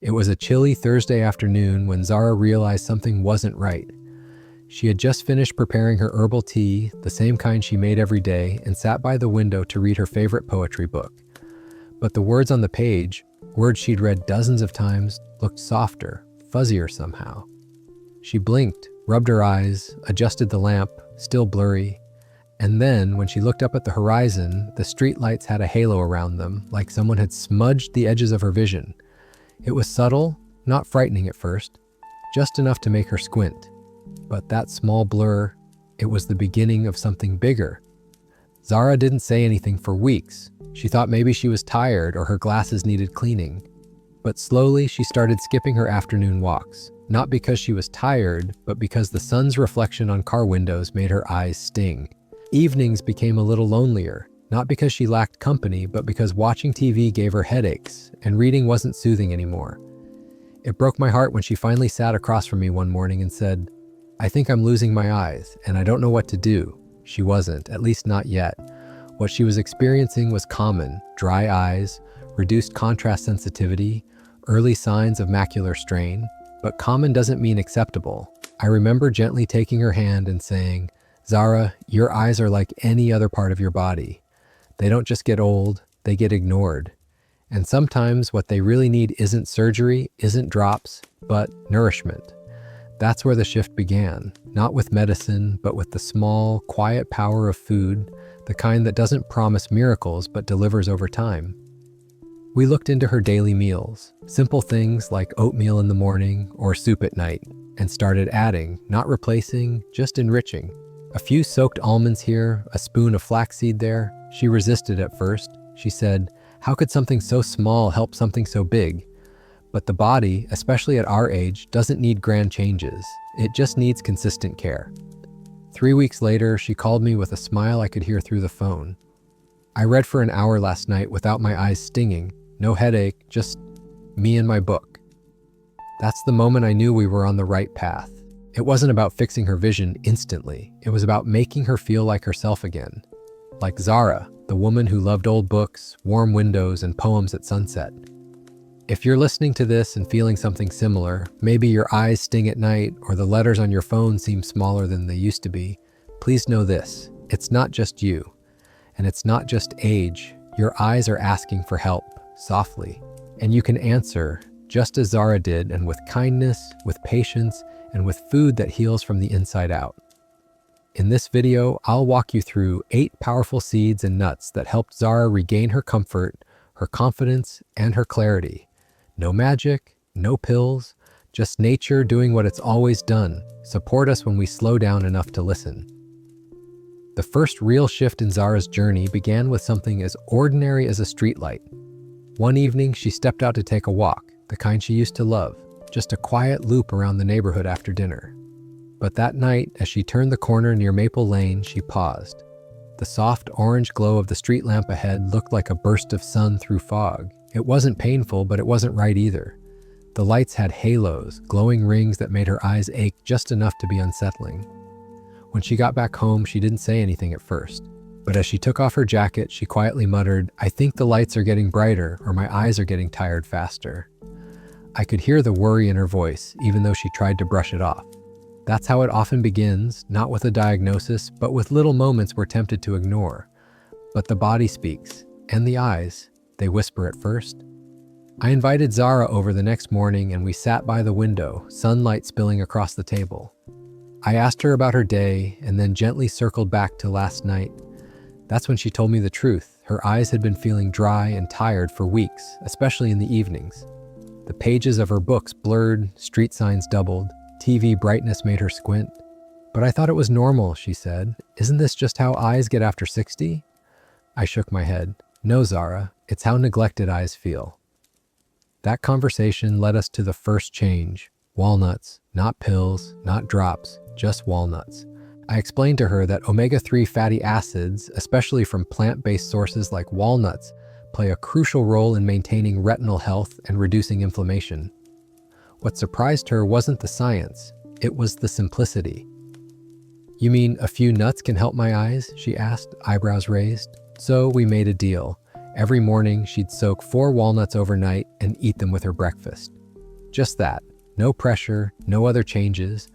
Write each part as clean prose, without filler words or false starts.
It was a chilly Thursday afternoon when Zara realized something wasn't right. She had just finished preparing her herbal tea, the same kind she made every day, and sat by the window to read her favorite poetry book. But the words on the page, words she'd read dozens of times, looked softer, fuzzier somehow. She blinked, rubbed her eyes, adjusted the lamp, still blurry. And then, when she looked up at the horizon, the streetlights had a halo around them, like someone had smudged the edges of her vision. It was subtle, not frightening at first, just enough to make her squint. But that small blur, it was the beginning of something bigger. Zara didn't say anything for weeks. She thought maybe she was tired or her glasses needed cleaning. But slowly she started skipping her afternoon walks, not because she was tired, but because the sun's reflection on car windows made her eyes sting. Evenings became a little lonelier, not because she lacked company, but because watching TV gave her headaches, and reading wasn't soothing anymore. It broke my heart when she finally sat across from me one morning and said, "I think I'm losing my eyes, and I don't know what to do." She wasn't, at least not yet. What she was experiencing was common: dry eyes, reduced contrast sensitivity, early signs of macular strain. But common doesn't mean acceptable. I remember gently taking her hand and saying, "Zara, your eyes are like any other part of your body. They don't just get old, they get ignored. And sometimes what they really need isn't surgery, isn't drops, but nourishment." That's where the shift began, not with medicine, but with the small, quiet power of food, the kind that doesn't promise miracles but delivers over time. We looked into her daily meals, simple things like oatmeal in the morning or soup at night, and started adding, not replacing, just enriching. A few soaked almonds here, a spoon of flaxseed there. She resisted at first. She said, "How could something so small help something so big?" But the body, especially at our age, doesn't need grand changes. It just needs consistent care. 3 weeks later, she called me with a smile I could hear through the phone. "I read for an hour last night without my eyes stinging. No headache, just me and my book." That's the moment I knew we were on the right path. It wasn't about fixing her vision instantly. It was about making her feel like herself again. Like Zara, the woman who loved old books, warm windows, and poems at sunset. If you're listening to this and feeling something similar, maybe your eyes sting at night or the letters on your phone seem smaller than they used to be, please know this: it's not just you. And it's not just age. Your eyes are asking for help, softly. And you can answer, just as Zara did, and with kindness, with patience, and with food that heals from the inside out. In this video, I'll walk you through 8 powerful seeds and nuts that helped Zara regain her comfort, her confidence, and her clarity. No magic, no pills, just nature doing what it's always done. Support us when we slow down enough to listen. The first real shift in Zara's journey began with something as ordinary as a streetlight. One evening, she stepped out to take a walk, the kind she used to love, just a quiet loop around the neighborhood after dinner. But that night, as she turned the corner near Maple Lane, she paused. The soft orange glow of the street lamp ahead looked like a burst of sun through fog. It wasn't painful, but it wasn't right either. The lights had halos, glowing rings that made her eyes ache just enough to be unsettling. When she got back home, she didn't say anything at first. But as she took off her jacket, she quietly muttered, "I think the lights are getting brighter, or my eyes are getting tired faster." I could hear the worry in her voice, even though she tried to brush it off. That's how it often begins, not with a diagnosis, but with little moments we're tempted to ignore. But the body speaks, and the eyes, they whisper at first. I invited Zara over the next morning and we sat by the window, sunlight spilling across the table. I asked her about her day and then gently circled back to last night. That's when she told me the truth. Her eyes had been feeling dry and tired for weeks, especially in the evenings. The pages of her books blurred, street signs doubled, TV brightness made her squint. "But I thought it was normal," she said. "Isn't this just how eyes get after 60? I shook my head. "No, Zara, it's how neglected eyes feel." That conversation led us to the first change: walnuts, not pills, not drops, just walnuts. I explained to her that omega-3 fatty acids, especially from plant-based sources like walnuts, play a crucial role in maintaining retinal health and reducing inflammation. What surprised her wasn't the science, it was the simplicity. "You mean a few nuts can help my eyes?" she asked, eyebrows raised. So we made a deal. Every morning, she'd soak 4 walnuts overnight and eat them with her breakfast. Just that. No pressure, no other changes.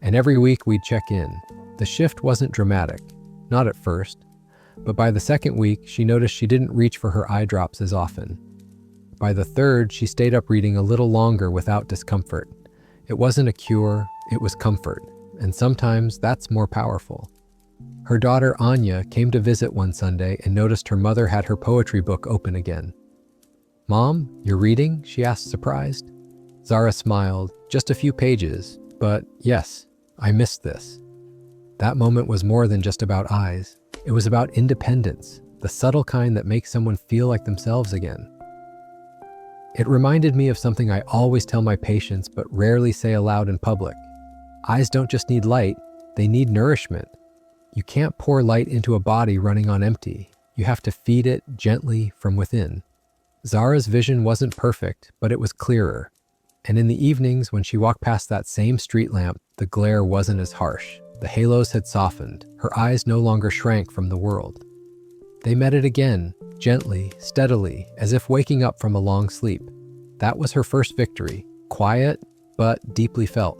And every week we'd check in. The shift wasn't dramatic. Not at first. But by the second week, she noticed she didn't reach for her eye drops as often. By the third, she stayed up reading a little longer without discomfort. It wasn't a cure, it was comfort. And sometimes that's more powerful. Her daughter Anya came to visit one Sunday and noticed her mother had her poetry book open again. "Mom, you're reading?" she asked, surprised. Zara smiled. "Just a few pages, but yes, I missed this." That moment was more than just about eyes. It was about independence, the subtle kind that makes someone feel like themselves again. It reminded me of something I always tell my patients but rarely say aloud in public. Eyes don't just need light, they need nourishment. You can't pour light into a body running on empty. You have to feed it gently from within. Zara's vision wasn't perfect, but it was clearer. And in the evenings, when she walked past that same street lamp, the glare wasn't as harsh. The halos had softened. Her eyes no longer shrank from the world. They met it again, gently, steadily, as if waking up from a long sleep. That was her first victory, quiet, but deeply felt.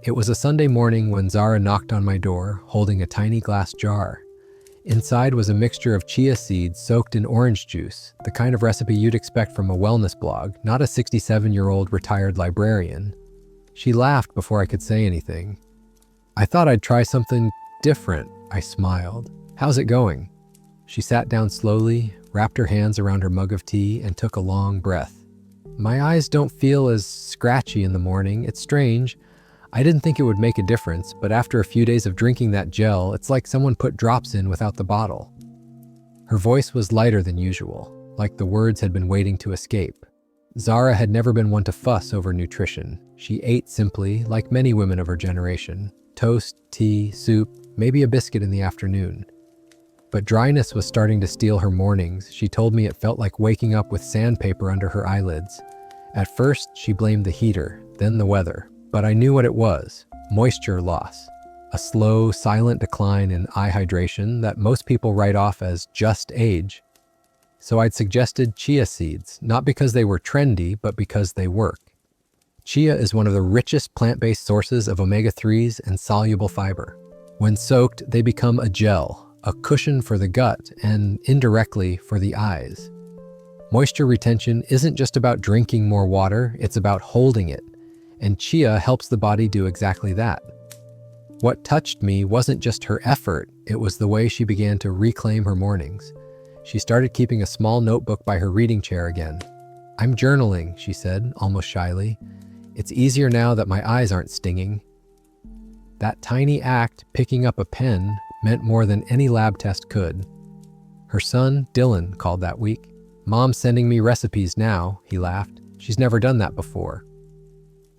It was a Sunday morning when Zara knocked on my door, holding a tiny glass jar. Inside was a mixture of chia seeds soaked in orange juice, the kind of recipe you'd expect from a wellness blog, not a 67-year-old retired librarian. She laughed before I could say anything. "I thought I'd try something different," I smiled. "How's it going?" She sat down slowly, wrapped her hands around her mug of tea, and took a long breath. "My eyes don't feel as scratchy in the morning. It's strange. I didn't think it would make a difference, but after a few days of drinking that gel, it's like someone put drops in without the bottle." Her voice was lighter than usual, like the words had been waiting to escape. Zara had never been one to fuss over nutrition. She ate simply, like many women of her generation. Toast, tea, soup, maybe a biscuit in the afternoon. But dryness was starting to steal her mornings. She told me it felt like waking up with sandpaper under her eyelids. At first, she blamed the heater, then the weather. But I knew what it was: moisture loss. A slow, silent decline in eye hydration that most people write off as just age. So I'd suggested chia seeds, not because they were trendy, but because they work. Chia is one of the richest plant-based sources of omega-3s and soluble fiber. When soaked, they become a gel, a cushion for the gut, and indirectly for the eyes. Moisture retention isn't just about drinking more water, it's about holding it. And chia helps the body do exactly that. What touched me wasn't just her effort, it was the way she began to reclaim her mornings. She started keeping a small notebook by her reading chair again. "I'm journaling," she said, almost shyly. "It's easier now that my eyes aren't stinging." That tiny act, picking up a pen, meant more than any lab test could. Her son, Dylan, called that week. "Mom's sending me recipes now," he laughed. "She's never done that before."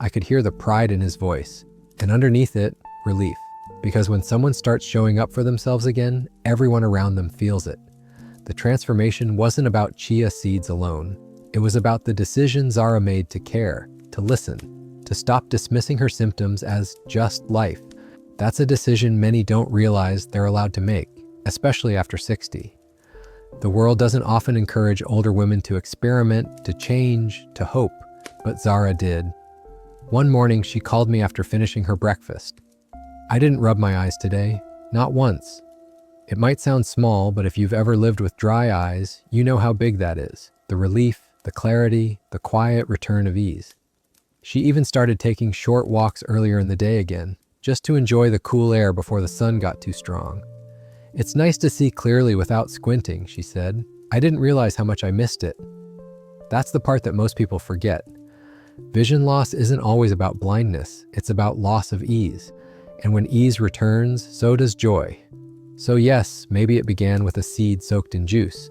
I could hear the pride in his voice, and underneath it, relief. Because when someone starts showing up for themselves again, everyone around them feels it. The transformation wasn't about chia seeds alone. It was about the decision Zara made to care, to listen, to stop dismissing her symptoms as just life. That's a decision many don't realize they're allowed to make, especially after 60. The world doesn't often encourage older women to experiment, to change, to hope, but Zara did. One morning, she called me after finishing her breakfast. "I didn't rub my eyes today, not once." It might sound small, but if you've ever lived with dry eyes, you know how big that is. The relief, the clarity, the quiet return of ease. She even started taking short walks earlier in the day again, just to enjoy the cool air before the sun got too strong. "It's nice to see clearly without squinting," she said. "I didn't realize how much I missed it." That's the part that most people forget. Vision loss isn't always about blindness, it's about loss of ease. And when ease returns, so does joy. So yes, maybe it began with a seed soaked in juice,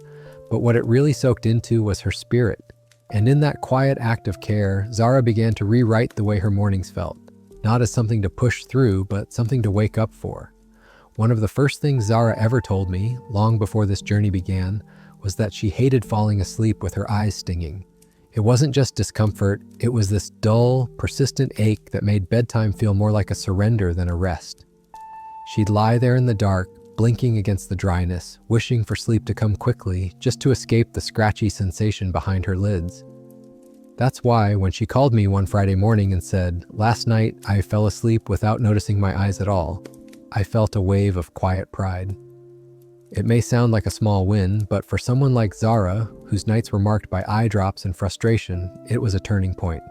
but what it really soaked into was her spirit. And in that quiet act of care, Zara began to rewrite the way her mornings felt, not as something to push through, but something to wake up for. One of the first things Zara ever told me, long before this journey began, was that she hated falling asleep with her eyes stinging. It wasn't just discomfort, it was this dull, persistent ache that made bedtime feel more like a surrender than a rest. She'd lie there in the dark, blinking against the dryness, wishing for sleep to come quickly, just to escape the scratchy sensation behind her lids. That's why when she called me one Friday morning and said, "Last night I fell asleep without noticing my eyes at all," I felt a wave of quiet pride. It may sound like a small win, but for someone like Zara, whose nights were marked by eye drops and frustration, it was a turning point.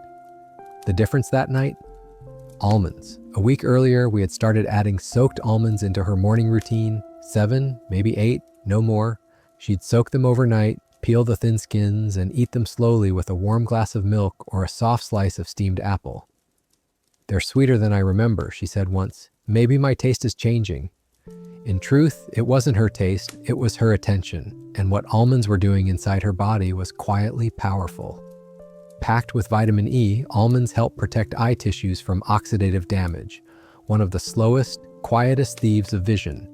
The difference that night? Almonds. A week earlier, we had started adding soaked almonds into her morning routine. 7, maybe 8, no more. She'd soak them overnight, peel the thin skins, and eat them slowly with a warm glass of milk or a soft slice of steamed apple. "They're sweeter than I remember," she said once. "Maybe my taste is changing." In truth, it wasn't her taste, it was her attention, and what almonds were doing inside her body was quietly powerful. Packed with vitamin E, almonds help protect eye tissues from oxidative damage, one of the slowest, quietest thieves of vision.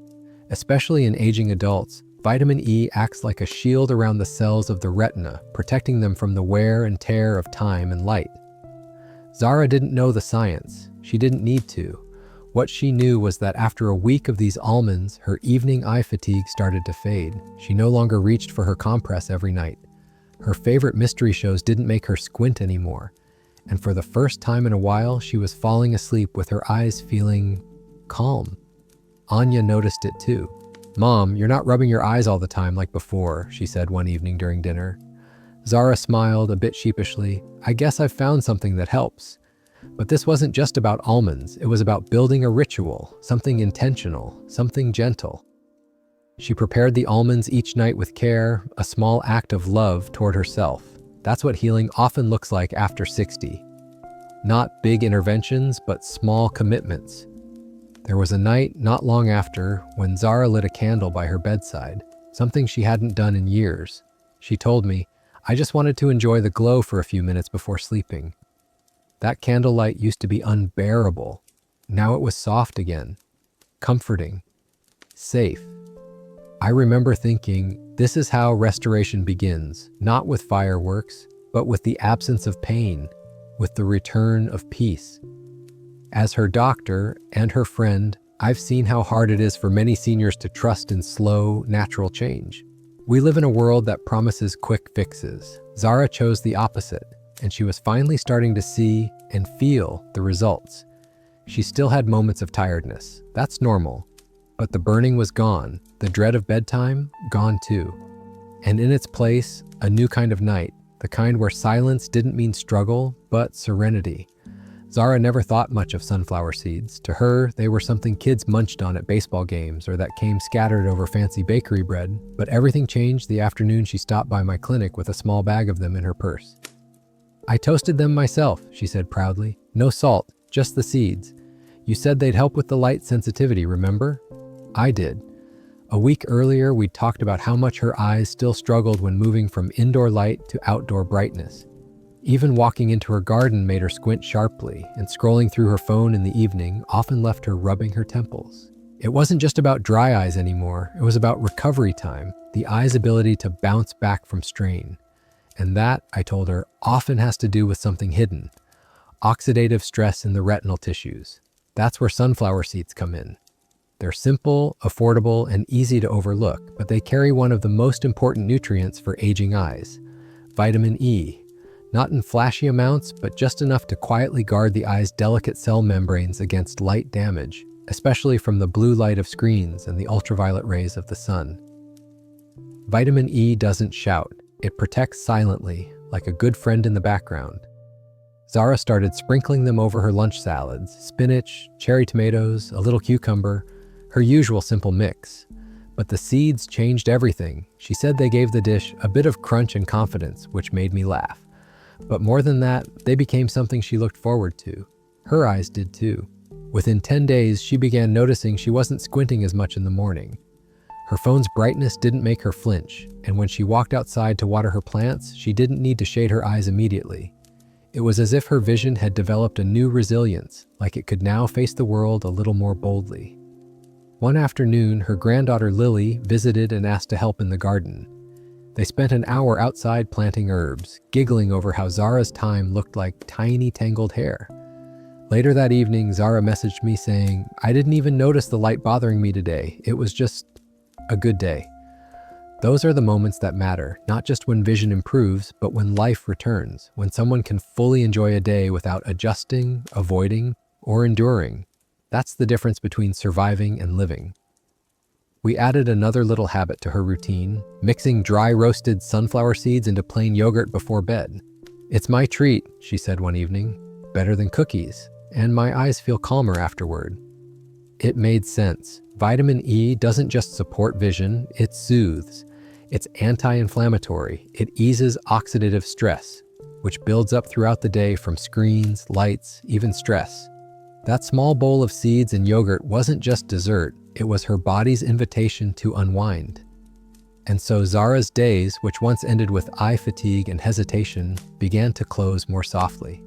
Especially in aging adults, vitamin E acts like a shield around the cells of the retina, protecting them from the wear and tear of time and light. Zara didn't know the science. She didn't need to. What she knew was that after a week of these almonds, her evening eye fatigue started to fade. She no longer reached for her compress every night. Her favorite mystery shows didn't make her squint anymore. And for the first time in a while, she was falling asleep with her eyes feeling calm. Anya noticed it too. "Mom, you're not rubbing your eyes all the time like before," she said one evening during dinner. Zara smiled a bit sheepishly. "I guess I've found something that helps." But this wasn't just about almonds, it was about building a ritual, something intentional, something gentle. She prepared the almonds each night with care, a small act of love toward herself. That's what healing often looks like after 60. Not big interventions, but small commitments. There was a night not long after when Zara lit a candle by her bedside, something she hadn't done in years. She told me, "I just wanted to enjoy the glow for a few minutes before sleeping." That candlelight used to be unbearable. Now it was soft again, comforting, safe. I remember thinking, this is how restoration begins, not with fireworks, but with the absence of pain, with the return of peace. As her doctor and her friend, I've seen how hard it is for many seniors to trust in slow, natural change. We live in a world that promises quick fixes. Zara chose the opposite, and she was finally starting to see and feel the results. She still had moments of tiredness. That's normal. But the burning was gone. The dread of bedtime, gone too. And in its place, a new kind of night, the kind where silence didn't mean struggle, but serenity. Zara never thought much of sunflower seeds. To her, they were something kids munched on at baseball games or that came scattered over fancy bakery bread. But everything changed the afternoon she stopped by my clinic with a small bag of them in her purse. "I toasted them myself," she said proudly. "No salt, just the seeds. You said they'd help with the light sensitivity, remember?" I did. A week earlier, we'd talked about how much her eyes still struggled when moving from indoor light to outdoor brightness. Even walking into her garden made her squint sharply, and scrolling through her phone in the evening often left her rubbing her temples. It wasn't just about dry eyes anymore, it was about recovery time, the eye's ability to bounce back from strain. And that, I told her, often has to do with something hidden. Oxidative stress in the retinal tissues. That's where sunflower seeds come in. They're simple, affordable, and easy to overlook, but they carry one of the most important nutrients for aging eyes, vitamin E. Not in flashy amounts, but just enough to quietly guard the eye's delicate cell membranes against light damage, especially from the blue light of screens and the ultraviolet rays of the sun. Vitamin E doesn't shout. It protects silently, like a good friend in the background. Zara started sprinkling them over her lunch salads, spinach, cherry tomatoes, a little cucumber, her usual simple mix. But the seeds changed everything. She said they gave the dish a bit of crunch and confidence, which made me laugh. But more than that, they became something she looked forward to. Her eyes did too. Within 10 days, she began noticing she wasn't squinting as much in the morning. Her phone's brightness didn't make her flinch, and when she walked outside to water her plants, she didn't need to shade her eyes immediately. It was as if her vision had developed a new resilience, like it could now face the world a little more boldly. One afternoon, her granddaughter Lily visited and asked to help in the garden. They spent an hour outside planting herbs, giggling over how Zara's time looked like tiny tangled hair. Later that evening, Zara messaged me saying, "I didn't even notice the light bothering me today. It was just a good day." Those are the moments that matter, not just when vision improves, but when life returns, when someone can fully enjoy a day without adjusting, avoiding, or enduring. That's the difference between surviving and living. We added another little habit to her routine, mixing dry roasted sunflower seeds into plain yogurt before bed. "It's my treat," she said one evening. "Better than cookies, and my eyes feel calmer afterward." It made sense. Vitamin E doesn't just support vision, it soothes. It's anti-inflammatory. It eases oxidative stress, which builds up throughout the day from screens, lights, even stress. That small bowl of seeds and yogurt wasn't just dessert, it was her body's invitation to unwind. And so Zara's days, which once ended with eye fatigue and hesitation, began to close more softly.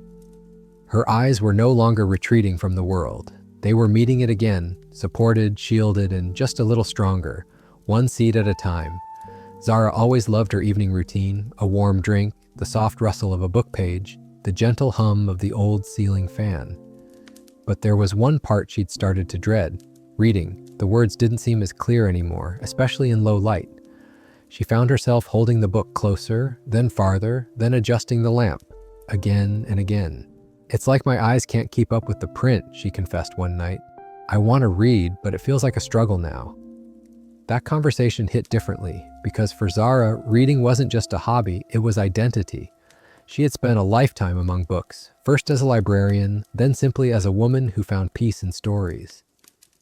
Her eyes were no longer retreating from the world. They were meeting it again, supported, shielded, and just a little stronger, one seed at a time. Zara always loved her evening routine, a warm drink, the soft rustle of a book page, the gentle hum of the old ceiling fan. But there was one part she'd started to dread: reading. The words didn't seem as clear anymore, especially in low light. She found herself holding the book closer, then farther, then adjusting the lamp, again and again. "It's like my eyes can't keep up with the print," she confessed one night. "I want to read, but it feels like a struggle now." That conversation hit differently, because for Zara, reading wasn't just a hobby, it was identity. She had spent a lifetime among books, first as a librarian, then simply as a woman who found peace in stories.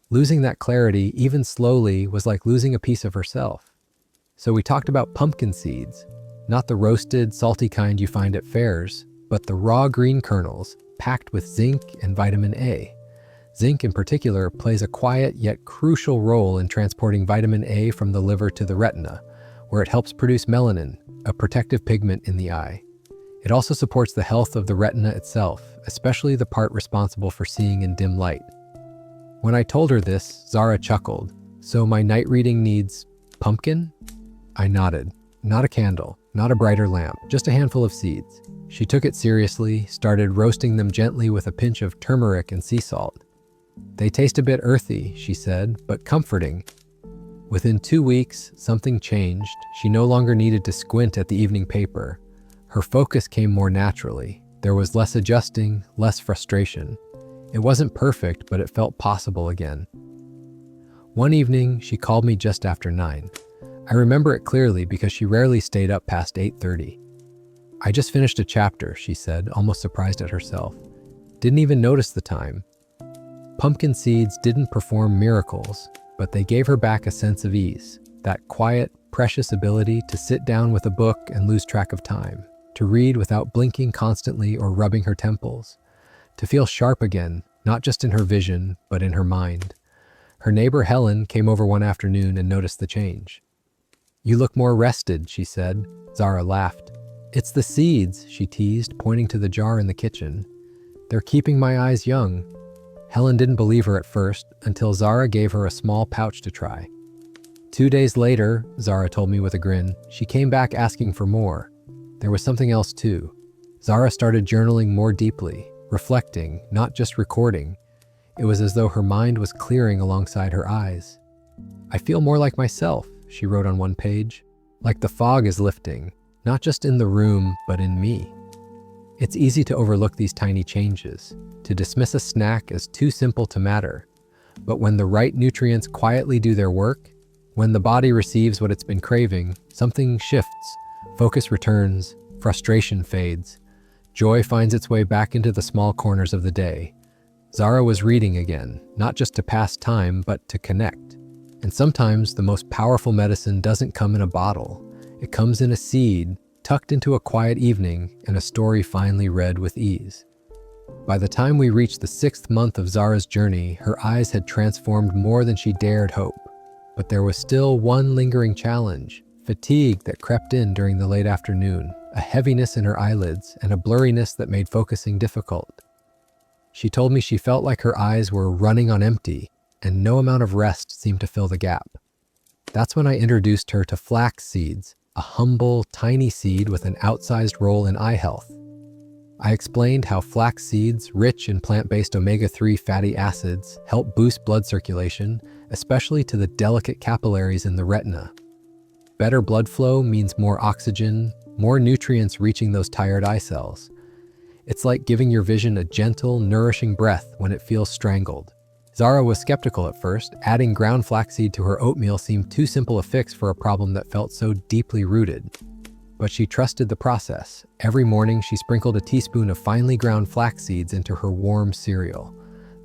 Losing that clarity, even slowly, was like losing a piece of herself. So we talked about pumpkin seeds, not the roasted, salty kind you find at fairs, but the raw green kernels, packed with zinc and vitamin A. Zinc in particular plays a quiet yet crucial role in transporting vitamin A from the liver to the retina, where it helps produce melanin, a protective pigment in the eye. It also supports the health of the retina itself, especially the part responsible for seeing in dim light. When I told her this, Zara chuckled. "So my night reading needs pumpkin?" I nodded. "Not a candle, not a brighter lamp, just a handful of seeds." She took it seriously, started roasting them gently with a pinch of turmeric and sea salt. "They taste a bit earthy," she said, "but comforting." Within 2 weeks, something changed. She no longer needed to squint at the evening paper. Her focus came more naturally. There was less adjusting, less frustration. It wasn't perfect, but it felt possible again. One evening, she called me just after 9. I remember it clearly because she rarely stayed up past 8:30. "I just finished a chapter," she said, almost surprised at herself. "Didn't even notice the time." Pumpkin seeds didn't perform miracles, but they gave her back a sense of ease, that quiet, precious ability to sit down with a book and lose track of time, to read without blinking constantly or rubbing her temples, to feel sharp again, not just in her vision, but in her mind. Her neighbor Helen came over one afternoon and noticed the change. "You look more rested," she said. Zara laughed. "It's the seeds," she teased, pointing to the jar in the kitchen. "They're keeping my eyes young." Helen didn't believe her at first, until Zara gave her a small pouch to try. 2 days later, Zara told me with a grin, she came back asking for more. There was something else too. Zara started journaling more deeply, reflecting, not just recording. It was as though her mind was clearing alongside her eyes. "I feel more like myself," she wrote on one page, "like the fog is lifting, not just in the room, but in me." It's easy to overlook these tiny changes, to dismiss a snack as too simple to matter. But when the right nutrients quietly do their work, when the body receives what it's been craving, something shifts, focus returns, frustration fades, joy finds its way back into the small corners of the day. Zara was reading again, not just to pass time, but to connect. And sometimes the most powerful medicine doesn't come in a bottle. It comes in a seed, tucked into a quiet evening, and a story finally read with ease. By the time we reached the 6th month of Zara's journey, her eyes had transformed more than she dared hope. But there was still one lingering challenge: fatigue that crept in during the late afternoon, a heaviness in her eyelids, and a blurriness that made focusing difficult. She told me she felt like her eyes were running on empty, and no amount of rest seemed to fill the gap. That's when I introduced her to flax seeds, a humble, tiny seed with an outsized role in eye health. I explained how flax seeds, rich in plant-based omega-3 fatty acids, help boost blood circulation, especially to the delicate capillaries in the retina. better blood flow means more oxygen, more nutrients reaching those tired eye cells. It's like giving your vision a gentle, nourishing breath when it feels strangled. Zara was skeptical at first. Adding ground flaxseed to her oatmeal seemed too simple a fix for a problem that felt so deeply rooted. But she trusted the process. Every morning, she sprinkled a teaspoon of finely ground flax seeds into her warm cereal.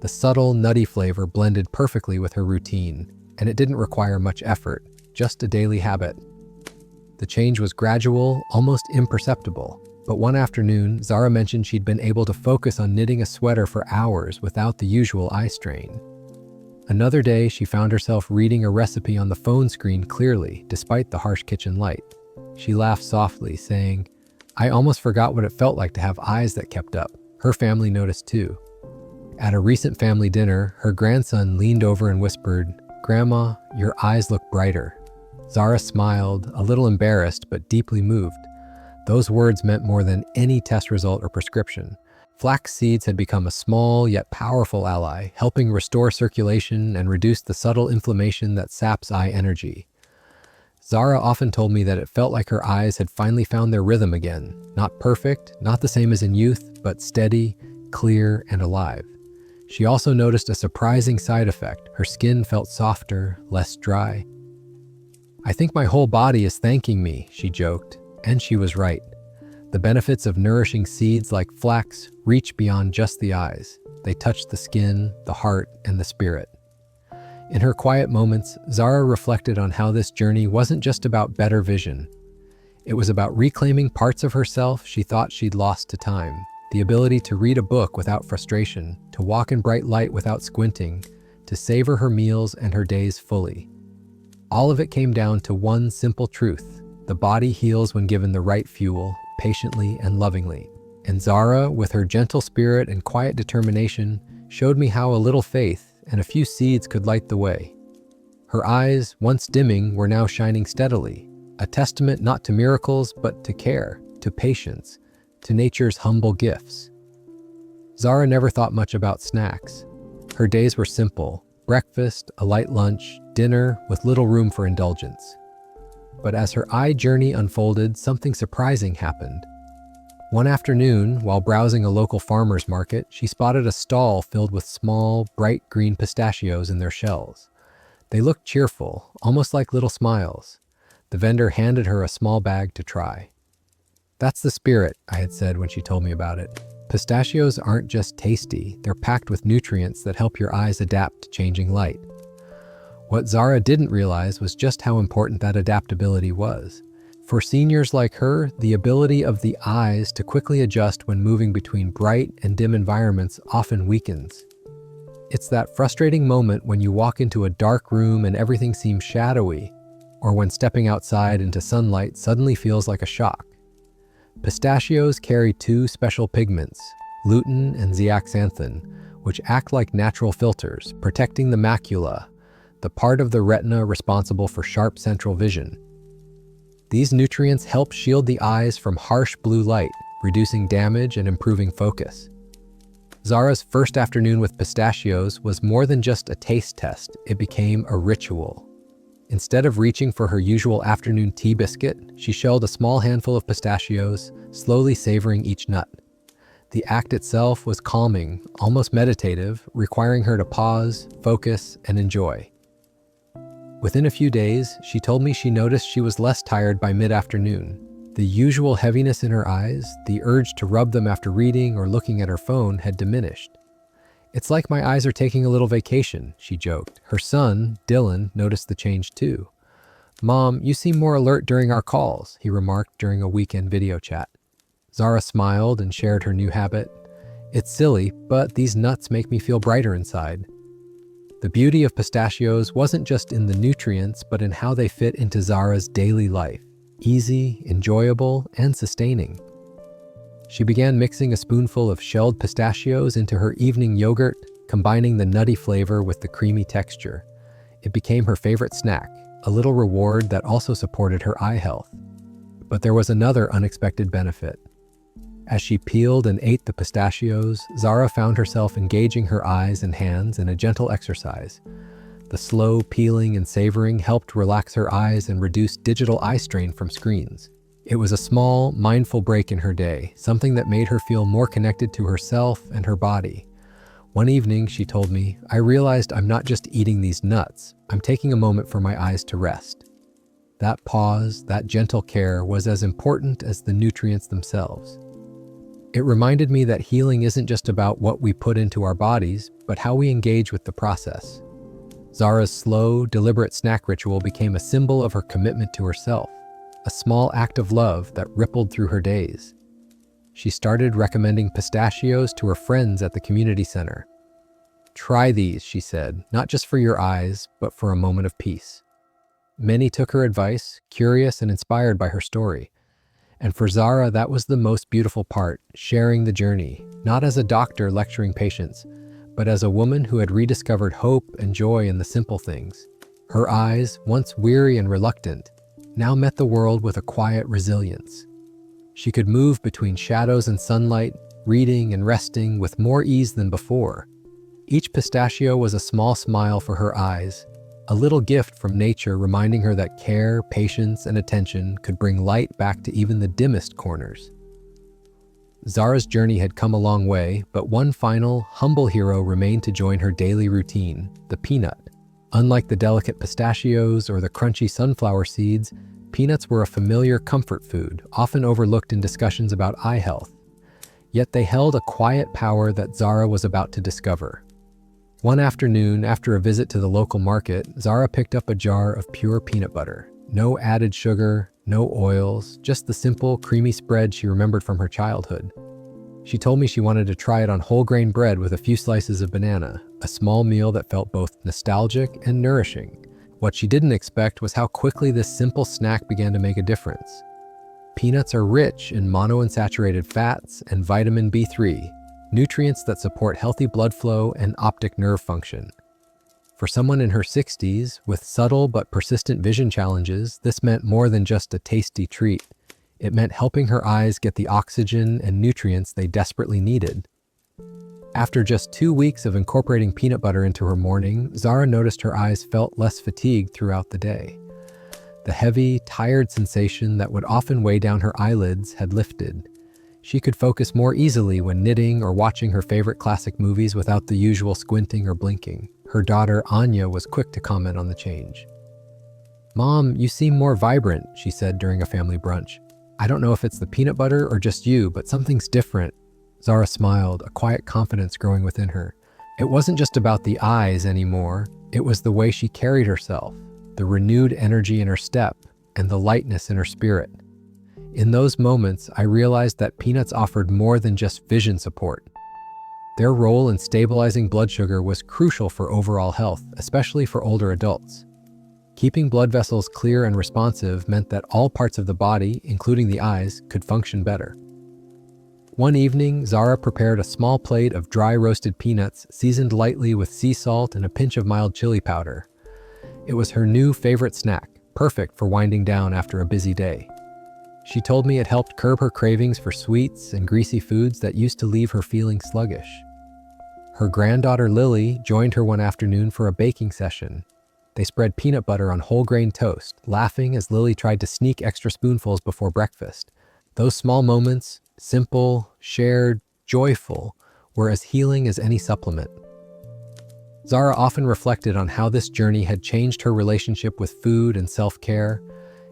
The subtle, nutty flavor blended perfectly with her routine, and it didn't require much effort, just a daily habit. The change was gradual, almost imperceptible. But one afternoon, Zara mentioned she'd been able to focus on knitting a sweater for hours without the usual eye strain. Another day, she found herself reading a recipe on the phone screen clearly, despite the harsh kitchen light. She laughed softly, saying, "I almost forgot what it felt like to have eyes that kept up." Her family noticed too. At a recent family dinner, her grandson leaned over and whispered, "Grandma, your eyes look brighter." Zara smiled, a little embarrassed but deeply moved. Those words meant more than any test result or prescription. Flax seeds had become a small yet powerful ally, helping restore circulation and reduce the subtle inflammation that saps eye energy. Zara often told me that it felt like her eyes had finally found their rhythm again. Not perfect, not the same as in youth, but steady, clear, and alive. She also noticed a surprising side effect. Her skin felt softer, less dry. "I think my whole body is thanking me," she joked. And she was right. The benefits of nourishing seeds like flax reach beyond just the eyes. They touch the skin, the heart, and the spirit. In her quiet moments, Zara reflected on how this journey wasn't just about better vision. It was about reclaiming parts of herself she thought she'd lost to time. The ability to read a book without frustration, to walk in bright light without squinting, to savor her meals and her days fully. All of it came down to one simple truth. The body heals when given the right fuel, patiently and lovingly. And Zara, with her gentle spirit and quiet determination, showed me how a little faith and a few seeds could light the way. Her eyes, once dimming, were now shining steadily, a testament not to miracles, but to care, to patience, to nature's humble gifts. Zara never thought much about snacks. Her days were simple: breakfast, a light lunch, dinner, with little room for indulgence. But as her eye journey unfolded, something surprising happened. One afternoon, while browsing a local farmer's market, she spotted a stall filled with small, bright green pistachios in their shells. They looked cheerful, almost like little smiles. The vendor handed her a small bag to try. "That's the spirit," I had said when she told me about it. "Pistachios aren't just tasty, they're packed with nutrients that help your eyes adapt to changing light." What Zara didn't realize was just how important that adaptability was. For seniors like her, the ability of the eyes to quickly adjust when moving between bright and dim environments often weakens. It's that frustrating moment when you walk into a dark room and everything seems shadowy, or when stepping outside into sunlight suddenly feels like a shock. Pistachios carry two special pigments, lutein and zeaxanthin, which act like natural filters, protecting the macula, the part of the retina responsible for sharp central vision. These nutrients help shield the eyes from harsh blue light, reducing damage and improving focus. Zara's first afternoon with pistachios was more than just a taste test, it became a ritual. Instead of reaching for her usual afternoon tea biscuit, she shelled a small handful of pistachios, slowly savoring each nut. The act itself was calming, almost meditative, requiring her to pause, focus, and enjoy. Within a few days, she told me she noticed she was less tired by mid-afternoon. The usual heaviness in her eyes, the urge to rub them after reading or looking at her phone, had diminished. "It's like my eyes are taking a little vacation," she joked. Her son, Dylan, noticed the change too. "Mom, you seem more alert during our calls," he remarked during a weekend video chat. Zara smiled and shared her new habit. "It's silly, but these nuts make me feel brighter inside." The beauty of pistachios wasn't just in the nutrients, but in how they fit into Zara's daily life. Easy, enjoyable, and sustaining. She began mixing a spoonful of shelled pistachios into her evening yogurt, combining the nutty flavor with the creamy texture. It became her favorite snack, a little reward that also supported her eye health. But there was another unexpected benefit. As she peeled and ate the pistachios, Zara found herself engaging her eyes and hands in a gentle exercise. The slow peeling and savoring helped relax her eyes and reduce digital eye strain from screens. It was a small, mindful break in her day, something that made her feel more connected to herself and her body. One evening, she told me, "I realized I'm not just eating these nuts, I'm taking a moment for my eyes to rest." That pause, that gentle care was as important as the nutrients themselves. It reminded me that healing isn't just about what we put into our bodies, but how we engage with the process. Zara's slow, deliberate snack ritual became a symbol of her commitment to herself, a small act of love that rippled through her days. She started recommending pistachios to her friends at the community center. "Try these," she said, "not just for your eyes, but for a moment of peace." Many took her advice, curious and inspired by her story. And for Zara, that was the most beautiful part, sharing the journey, not as a doctor lecturing patients, but as a woman who had rediscovered hope and joy in the simple things. Her eyes, once weary and reluctant, now met the world with a quiet resilience. She could move between shadows and sunlight, reading and resting with more ease than before. Each pistachio was a small smile for her eyes, a little gift from nature reminding her that care, patience, and attention could bring light back to even the dimmest corners. Zara's journey had come a long way, but one final, humble hero remained to join her daily routine: the peanut. Unlike the delicate pistachios or the crunchy sunflower seeds, peanuts were a familiar comfort food, often overlooked in discussions about eye health. Yet they held a quiet power that Zara was about to discover. One afternoon, after a visit to the local market, Zara picked up a jar of pure peanut butter. No added sugar, no oils, just the simple, creamy spread she remembered from her childhood. She told me she wanted to try it on whole grain bread with a few slices of banana, a small meal that felt both nostalgic and nourishing. What she didn't expect was how quickly this simple snack began to make a difference. Peanuts are rich in monounsaturated fats and vitamin B3, nutrients that support healthy blood flow and optic nerve function. For someone in her 60s, with subtle but persistent vision challenges, this meant more than just a tasty treat. It meant helping her eyes get the oxygen and nutrients they desperately needed. After just 2 weeks of incorporating peanut butter into her morning, Zara noticed her eyes felt less fatigued throughout the day. The heavy, tired sensation that would often weigh down her eyelids had lifted. She could focus more easily when knitting or watching her favorite classic movies without the usual squinting or blinking. Her daughter, Anya, was quick to comment on the change. "Mom, you seem more vibrant," she said during a family brunch. "I don't know if it's the peanut butter or just you, but something's different." Zara smiled, a quiet confidence growing within her. It wasn't just about the eyes anymore, it was the way she carried herself, the renewed energy in her step, and the lightness in her spirit. In those moments, I realized that peanuts offered more than just vision support. Their role in stabilizing blood sugar was crucial for overall health, especially for older adults. Keeping blood vessels clear and responsive meant that all parts of the body, including the eyes, could function better. One evening, Zara prepared a small plate of dry roasted peanuts seasoned lightly with sea salt and a pinch of mild chili powder. It was her new favorite snack, perfect for winding down after a busy day. She told me it helped curb her cravings for sweets and greasy foods that used to leave her feeling sluggish. Her granddaughter Lily joined her one afternoon for a baking session. They spread peanut butter on whole grain toast, laughing as Lily tried to sneak extra spoonfuls before breakfast. Those small moments, simple, shared, joyful, were as healing as any supplement. Zara often reflected on how this journey had changed her relationship with food and self-care.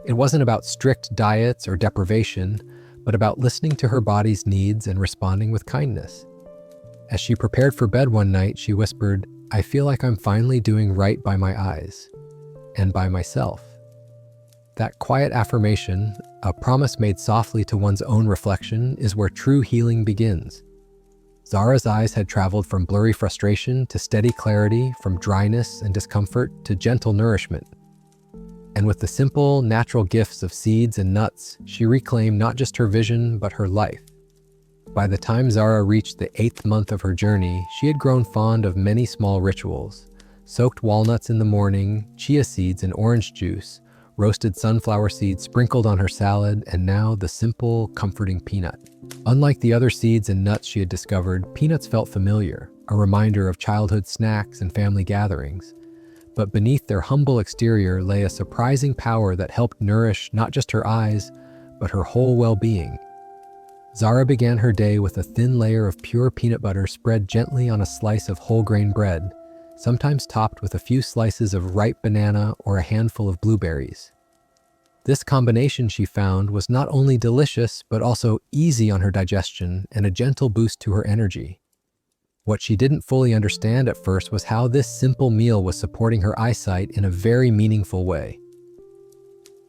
It wasn't about strict diets or deprivation, but about listening to her body's needs and responding with kindness. As she prepared for bed one night, she whispered, "I feel like I'm finally doing right by my eyes and by myself." That quiet affirmation, a promise made softly to one's own reflection, is where true healing begins. Zara's eyes had traveled from blurry frustration to steady clarity, from dryness and discomfort to gentle nourishment. And with the simple, natural gifts of seeds and nuts, she reclaimed not just her vision, but her life. By the time Zara reached the 8th month of her journey, she had grown fond of many small rituals: soaked walnuts in the morning, chia seeds and orange juice, roasted sunflower seeds sprinkled on her salad, and now the simple, comforting peanut. Unlike the other seeds and nuts she had discovered, peanuts felt familiar, a reminder of childhood snacks and family gatherings. but beneath their humble exterior lay a surprising power that helped nourish not just her eyes, but her whole well-being. Zara began her day with a thin layer of pure peanut butter spread gently on a slice of whole grain bread, sometimes topped with a few slices of ripe banana or a handful of blueberries. This combination, she found, was not only delicious, but also easy on her digestion and a gentle boost to her energy. What she didn't fully understand at first was how this simple meal was supporting her eyesight in a very meaningful way.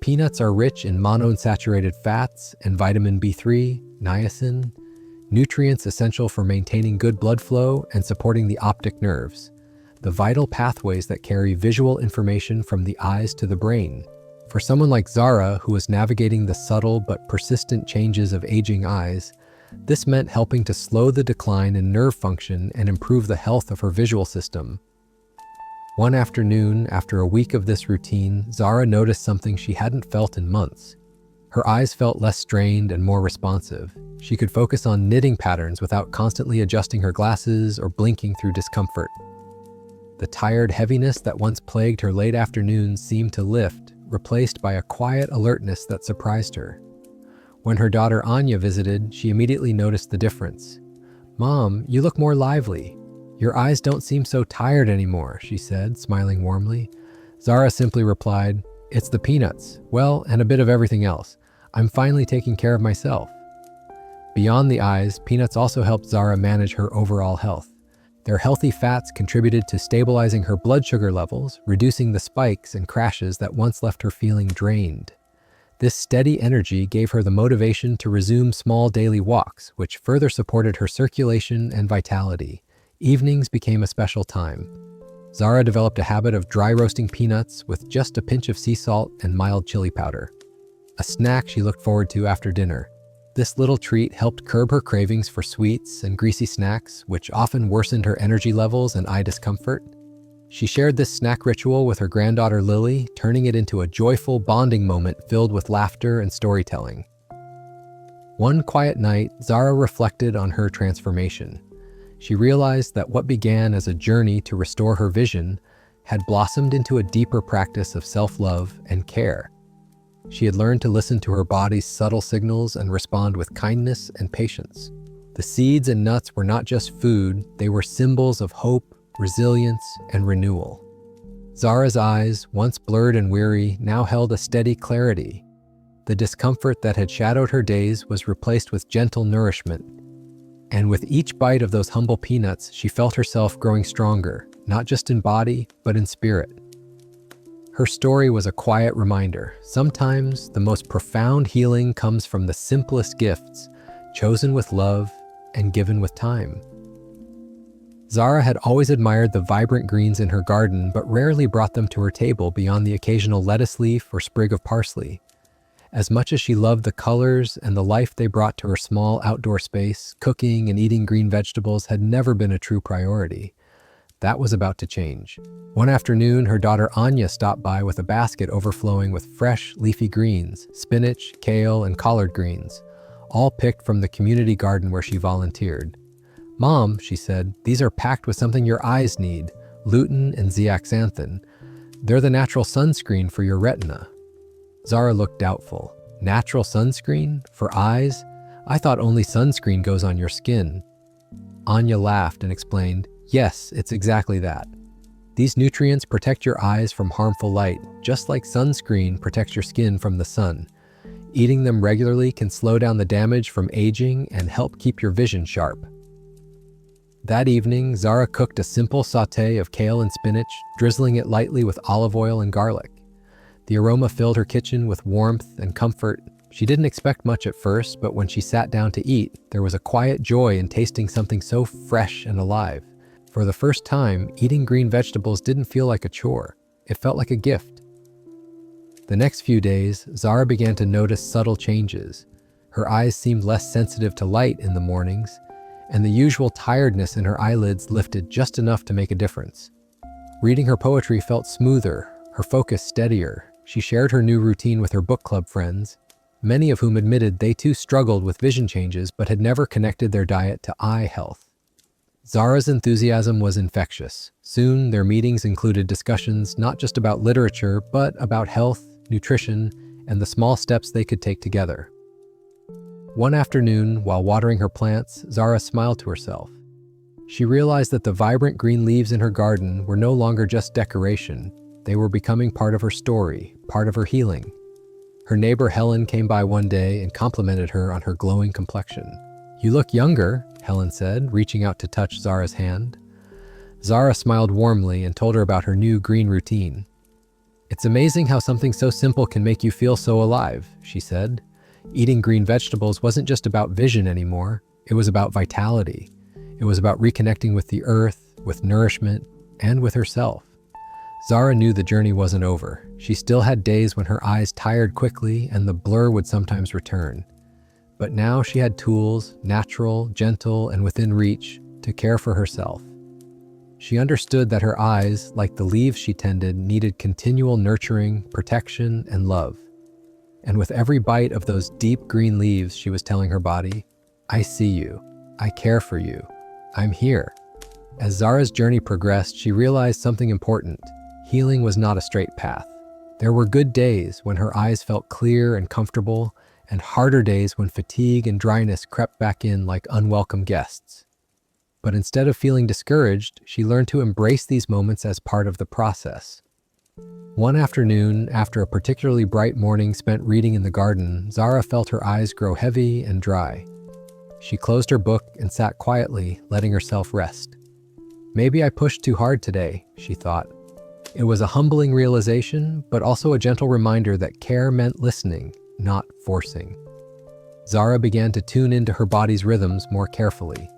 Peanuts are rich in monounsaturated fats and vitamin B3, niacin, nutrients essential for maintaining good blood flow and supporting the optic nerves, the vital pathways that carry visual information from the eyes to the brain. For someone like Zara, who was navigating the subtle but persistent changes of aging eyes, this meant helping to slow the decline in nerve function and improve the health of her visual system. One afternoon, after a week of this routine, Zara noticed something she hadn't felt in months. Her eyes felt less strained and more responsive. She could focus on knitting patterns without constantly adjusting her glasses or blinking through discomfort. The tired heaviness that once plagued her late afternoons seemed to lift, replaced by a quiet alertness that surprised her. When her daughter Anya visited, she immediately noticed the difference. "Mom, you look more lively. Your eyes don't seem so tired anymore," she said, smiling warmly. Zara simply replied, "It's the peanuts. Well, and a bit of everything else. I'm finally taking care of myself." Beyond the eyes, peanuts also helped Zara manage her overall health. Their healthy fats contributed to stabilizing her blood sugar levels, reducing the spikes and crashes that once left her feeling drained. This steady energy gave her the motivation to resume small daily walks, which further supported her circulation and vitality. Evenings became a special time. Zara developed a habit of dry roasting peanuts with just a pinch of sea salt and mild chili powder, a snack she looked forward to after dinner. This little treat helped curb her cravings for sweets and greasy snacks, which often worsened her energy levels and eye discomfort. She shared this snack ritual with her granddaughter Lily, turning it into a joyful bonding moment filled with laughter and storytelling. One quiet night, Zara reflected on her transformation. She realized that what began as a journey to restore her vision had blossomed into a deeper practice of self-love and care. She had learned to listen to her body's subtle signals and respond with kindness and patience. The seeds and nuts were not just food, they were symbols of hope, resilience, and renewal. Zara's eyes, once blurred and weary, now held a steady clarity. The discomfort that had shadowed her days was replaced with gentle nourishment. And with each bite of those humble peanuts, she felt herself growing stronger, not just in body, but in spirit. Her story was a quiet reminder. Sometimes the most profound healing comes from the simplest gifts, chosen with love and given with time. Zara had always admired the vibrant greens in her garden, but rarely brought them to her table beyond the occasional lettuce leaf or sprig of parsley. As much as she loved the colors and the life they brought to her small outdoor space, cooking and eating green vegetables had never been a true priority. That was about to change. One afternoon, her daughter Anya stopped by with a basket overflowing with fresh, leafy greens, spinach, kale, and collard greens, all picked from the community garden where she volunteered. "Mom," she said, "these are packed with something your eyes need, lutein and zeaxanthin. They're the natural sunscreen for your retina." Zara looked doubtful. "Natural sunscreen? For eyes? I thought only sunscreen goes on your skin." Anya laughed and explained, "Yes, it's exactly that. These nutrients protect your eyes from harmful light, just like sunscreen protects your skin from the sun. Eating them regularly can slow down the damage from aging and help keep your vision sharp." That evening, Zara cooked a simple sauté of kale and spinach, drizzling it lightly with olive oil and garlic. The aroma filled her kitchen with warmth and comfort. She didn't expect much at first, but when she sat down to eat, there was a quiet joy in tasting something so fresh and alive. For the first time, eating green vegetables didn't feel like a chore. It felt like a gift. The next few days, Zara began to notice subtle changes. Her eyes seemed less sensitive to light in the mornings, and the usual tiredness in her eyelids lifted just enough to make a difference. Reading her poetry felt smoother, her focus steadier. She shared her new routine with her book club friends, many of whom admitted they too struggled with vision changes but had never connected their diet to eye health. Zara's enthusiasm was infectious. Soon, their meetings included discussions not just about literature, but about health, nutrition, and the small steps they could take together. One afternoon, while watering her plants, Zara smiled to herself. She realized that the vibrant green leaves in her garden were no longer just decoration. They were becoming part of her story, part of her healing. Her neighbor Helen came by one day and complimented her on her glowing complexion. "You look younger," Helen said, reaching out to touch Zara's hand. Zara smiled warmly and told her about her new green routine. "It's amazing how something so simple can make you feel so alive," she said. Eating green vegetables wasn't just about vision anymore. It was about vitality. It was about reconnecting with the earth, with nourishment, and with herself. Zara knew the journey wasn't over. She still had days when her eyes tired quickly and the blur would sometimes return. But now she had tools, natural, gentle, and within reach, to care for herself. She understood that her eyes, like the leaves she tended, needed continual nurturing, protection, and love. And with every bite of those deep green leaves, she was telling her body, "I see you. I care for you. I'm here." As Zara's journey progressed, she realized something important. Healing was not a straight path. There were good days when her eyes felt clear and comfortable, and harder days when fatigue and dryness crept back in like unwelcome guests. But instead of feeling discouraged, she learned to embrace these moments as part of the process. One afternoon, after a particularly bright morning spent reading in the garden, Zara felt her eyes grow heavy and dry. She closed her book and sat quietly, letting herself rest. "Maybe I pushed too hard today," she thought. It was a humbling realization, but also a gentle reminder that care meant listening, not forcing. Zara began to tune into her body's rhythms more carefully.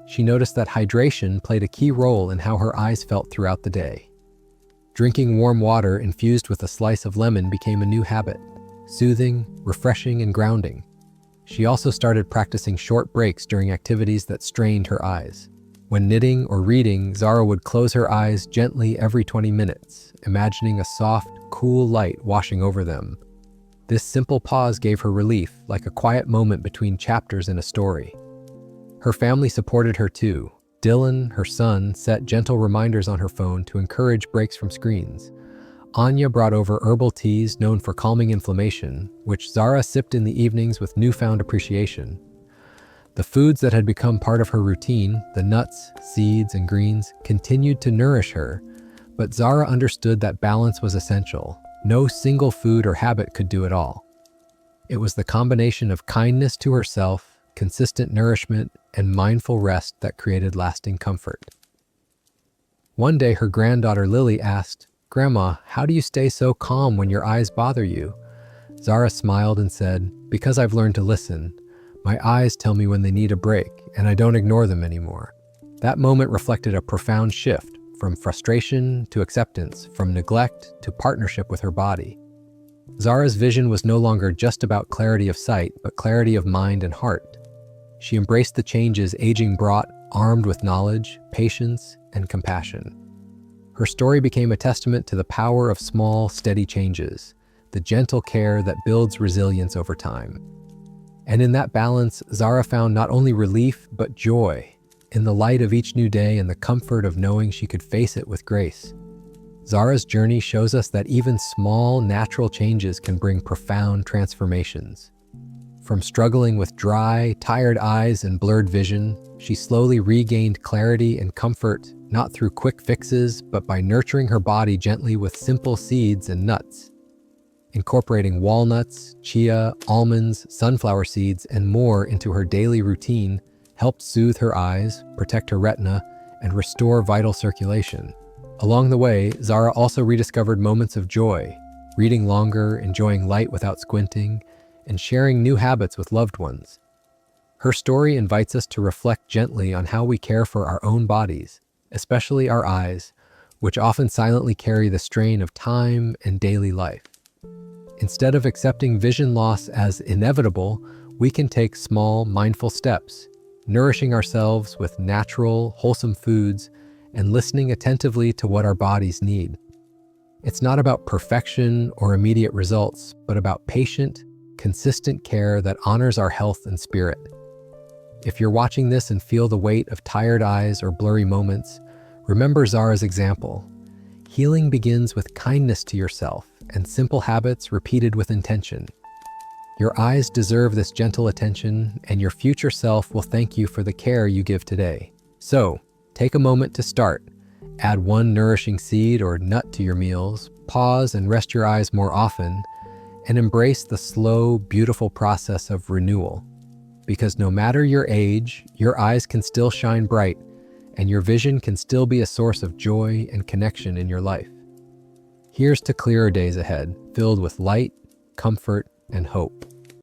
She noticed that hydration played a key role in how her eyes felt throughout the day. Drinking warm water infused with a slice of lemon became a new habit, soothing, refreshing, and grounding. She also started practicing short breaks during activities that strained her eyes. When knitting or reading, Zara would close her eyes gently every 20 minutes, imagining a soft, cool light washing over them. This simple pause gave her relief, like a quiet moment between chapters in a story. Her family supported her too. Dylan, her son, set gentle reminders on her phone to encourage breaks from screens. Anya brought over herbal teas known for calming inflammation, which Zara sipped in the evenings with newfound appreciation. The foods that had become part of her routine, the nuts, seeds, and greens, continued to nourish her, but Zara understood that balance was essential. No single food or habit could do it all. It was the combination of kindness to herself, consistent nourishment, and mindful rest that created lasting comfort. One day, her granddaughter Lily asked, "Grandma, how do you stay so calm when your eyes bother you?" Zara smiled and said, "Because I've learned to listen. My eyes tell me when they need a break, and I don't ignore them anymore." That moment reflected a profound shift, from frustration to acceptance, from neglect to partnership with her body. Zara's vision was no longer just about clarity of sight, but clarity of mind and heart. She embraced the changes aging brought, armed with knowledge, patience, and compassion. Her story became a testament to the power of small, steady changes, the gentle care that builds resilience over time. And in that balance, Zara found not only relief, but joy, in the light of each new day and the comfort of knowing she could face it with grace. Zara's journey shows us that even small, natural changes can bring profound transformations. From struggling with dry, tired eyes and blurred vision, she slowly regained clarity and comfort, not through quick fixes, but by nurturing her body gently with simple seeds and nuts. Incorporating walnuts, chia, almonds, sunflower seeds, and more into her daily routine helped soothe her eyes, protect her retina, and restore vital circulation. Along the way, Zara also rediscovered moments of joy, reading longer, enjoying light without squinting, and sharing new habits with loved ones. Her story invites us to reflect gently on how we care for our own bodies, especially our eyes, which often silently carry the strain of time and daily life. Instead of accepting vision loss as inevitable, we can take small, mindful steps, nourishing ourselves with natural, wholesome foods and listening attentively to what our bodies need. It's not about perfection or immediate results, but about patient, consistent care that honors our health and spirit. If you're watching this and feel the weight of tired eyes or blurry moments, remember Zara's example. Healing begins with kindness to yourself and simple habits repeated with intention. Your eyes deserve this gentle attention, and your future self will thank you for the care you give today. So, take a moment to start. Add one nourishing seed or nut to your meals, pause and rest your eyes more often, and embrace the slow, beautiful process of renewal. Because no matter your age, your eyes can still shine bright, and your vision can still be a source of joy and connection in your life. Here's to clearer days ahead, filled with light, comfort, and hope.